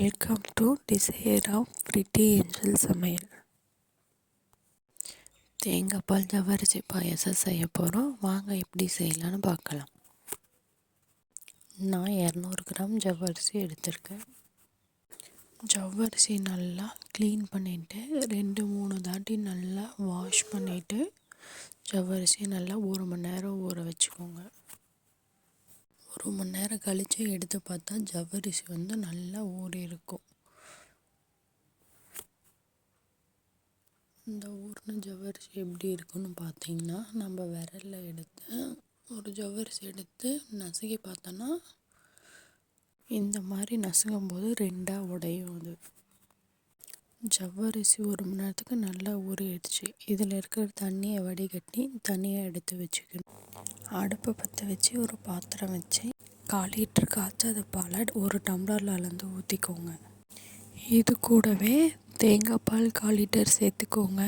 Welcome to desire of pretty angel சமையல். தேங்காய் பால் ஜவ்வரிசி பாயாசம் செய்ய போகிறோம். வாங்க எப்படி செய்யலான்னு பார்க்கலாம். நான் 200 கிராம் ஜவ்வரிசி எடுத்திருக்கேன். ஜவ்வரிசி நல்லா க்ளீன் பண்ணிவிட்டு 2-3 தாட்டி நல்லா வாஷ் பண்ணிவிட்டு ஜவ்வரிசி நல்லா 1 மணி நேரம் ஊற வச்சுக்கோங்க. 1 மணி நேரம் கழித்து எடுத்து பார்த்தா ஜவ்வரிசி நல்லா ஊறி இருக்கும். இந்த ஊறின ஜவ்வரிசி எப்படி இருக்குன்னு பார்த்தீங்கன்னா, நம்ம விரலில் எடுத்து ஒரு ஜவ்வரிசி எடுத்து நசுக்கி பார்த்தோன்னா இந்த மாதிரி நசுங்கும்போது 2ஆக உடையும். அது ஜவ்வரிசி 1 மணி நேரத்துக்கு நல்லா ஊறிடுச்சு. இதில் இருக்கிற தண்ணியை வடிகட்டி தனியாக எடுத்து வச்சுக்கணும். அடுப்பை பற்ற வச்சு ஒரு பாத்திரம் வச்சு 1/4 லிட்டர் காய்ச்சாத பாலை 1 டம்ளரில் அளந்து ஊற்றிக்கோங்க. இது கூடவே தேங்காய் பால் 1/4 லிட்டர் சேர்த்துக்கோங்க.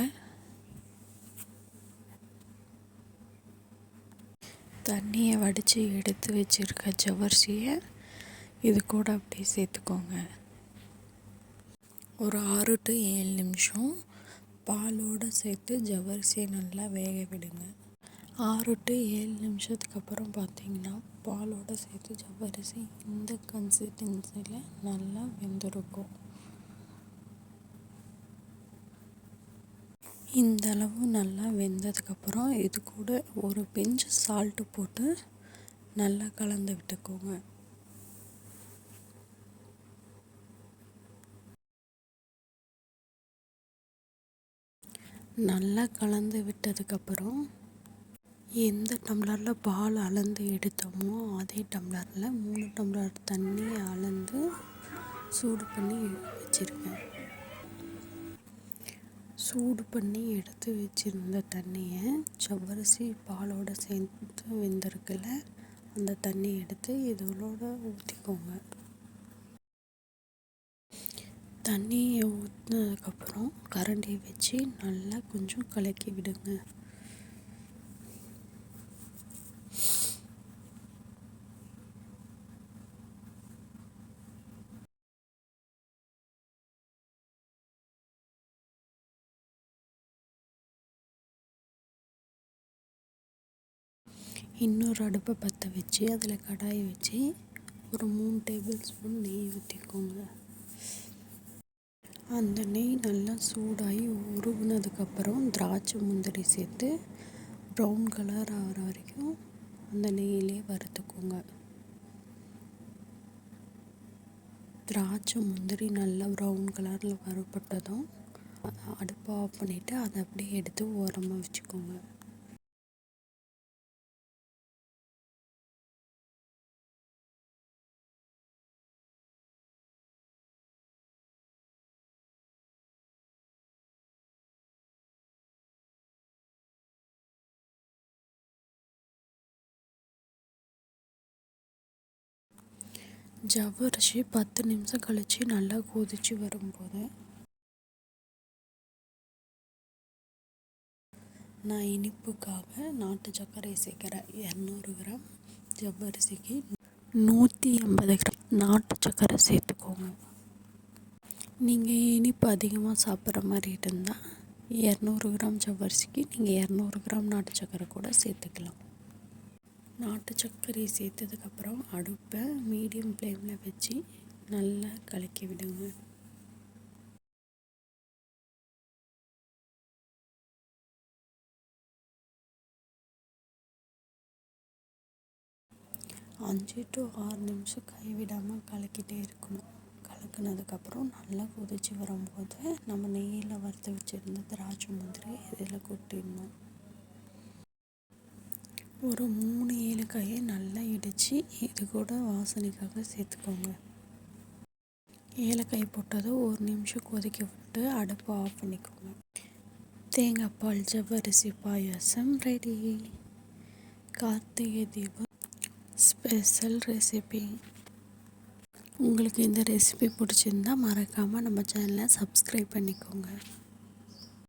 தண்ணியை வடித்து எடுத்து வச்சுருக்க ஜவ்வரிசியை இது கூட அப்படியே சேர்த்துக்கோங்க. ஒரு 6 to 7 நிமிஷம் பாலோடு சேர்த்து ஜவ்வரிசியை நல்லா வேக விடுங்க. 6 to 7 நிமிஷத்துக்கு அப்புறம் பார்த்தீங்கன்னா பாலோடு சேர்த்து ஜவ்வரிசி இந்த கன்சிஸ்டன்சியில் நல்லா வெந்திருக்கும். இந்த அளவு நல்லா வெந்ததுக்கப்புறம் இது கூட ஒரு பிஞ்ச் சால்ட்டு போட்டு நல்லா கலந்து விட்டுக்கோங்க. நல்லா கலந்து விட்டதுக்கப்புறம் எந்த டம்ளரில் பால் அளந்து எடுத்தோமோ அதே டம்ளரில் 3 டம்ளர் தண்ணி அளந்து சூடு பண்ணி வச்சுருக்கேன். சூடு பண்ணி எடுத்து வச்சுருந்த தண்ணியை ஜவ்வரிசி பாலோடு சேர்த்து வெந்திருக்குல்ல, அந்த தண்ணி எடுத்து இதோட ஊற்றிக்கோங்க. தண்ணியை ஊற்றினதுக்கப்புறம் கரண்டியை வச்சு நல்லா கொஞ்சம் கலக்கி விடுங்க. இன்னொரு அடுப்பை பற்ற வச்சு அதில் கடாயை வச்சு ஒரு 3 டேபிள் ஸ்பூன் நெய் ஊற்றிக்கோங்க. அந்த நெய் நல்லா சூடாகி உருகுனதுக்கப்புறம் திராட்சை முந்திரி சேர்த்து ப்ரௌன் கலர் ஆகிற வரைக்கும் அந்த நெய்யிலே வறுத்துக்கோங்க. திராட்சை முந்திரி நல்லா ப்ரௌன் கலரில் வறுபட்டதும் அடுப்பை ஆஃப் பண்ணிவிட்டு அதை அப்படியே எடுத்து ஓரமாக வச்சுக்கோங்க. ஜவ்வரிசி 10 நிமிஷம் கழித்து நல்லா கொதித்து வரும்போது நான் இனிப்புக்காக நாட்டு சர்க்கரை சேர்க்குறேன். 200 கிராம் ஜவ்வரிசிக்கு 180 கிராம் நாட்டு சர்க்கரை சேர்த்துக்கோங்க. நீங்கள் இனிப்பு அதிகமாக சாப்பிட்ற மாதிரி இருந்தால் 200 கிராம் ஜவ்வரிசிக்கு நீங்கள் 200 கிராம் நாட்டு சர்க்கரை கூட சேர்த்துக்கலாம். நாட்டு சர்க்கரை சேர்த்ததுக்கப்புறம் அடுப்பை மீடியம் ஃப்ளேமில் வச்சு நல்லா கலக்கி விடுங்க. அஞ்சு to 6 நிமிஷம் கைவிடாமல் கலக்கிட்டே இருக்கணும். கலக்கினதுக்கப்புறம் நல்லா கொதித்து வரும்போது நம்ம நெய்யில் வறுத்து வச்சுருந்த திராட்சை முந்திரி இதில் கொட்டிடணும். ஒரு 3 ஏலக்காயை நல்லா இடித்து இது கூட வாசனைக்காக சேர்த்துக்கோங்க. ஏலக்காய் போட்டதும் 1 நிமிஷம் கொதிக்க விட்டு அடுப்பை ஆஃப் பண்ணிக்கோங்க. தேங்காய் பால் ஜவ்வரிசி பாயாசம் ready. Karthigai Deepam special recipe. உங்களுக்கு இந்த ரெசிபி பிடிச்சிருந்தா மறக்காமல் நம்ம சேனலை சப்ஸ்கிரைப் பண்ணிக்கோங்க.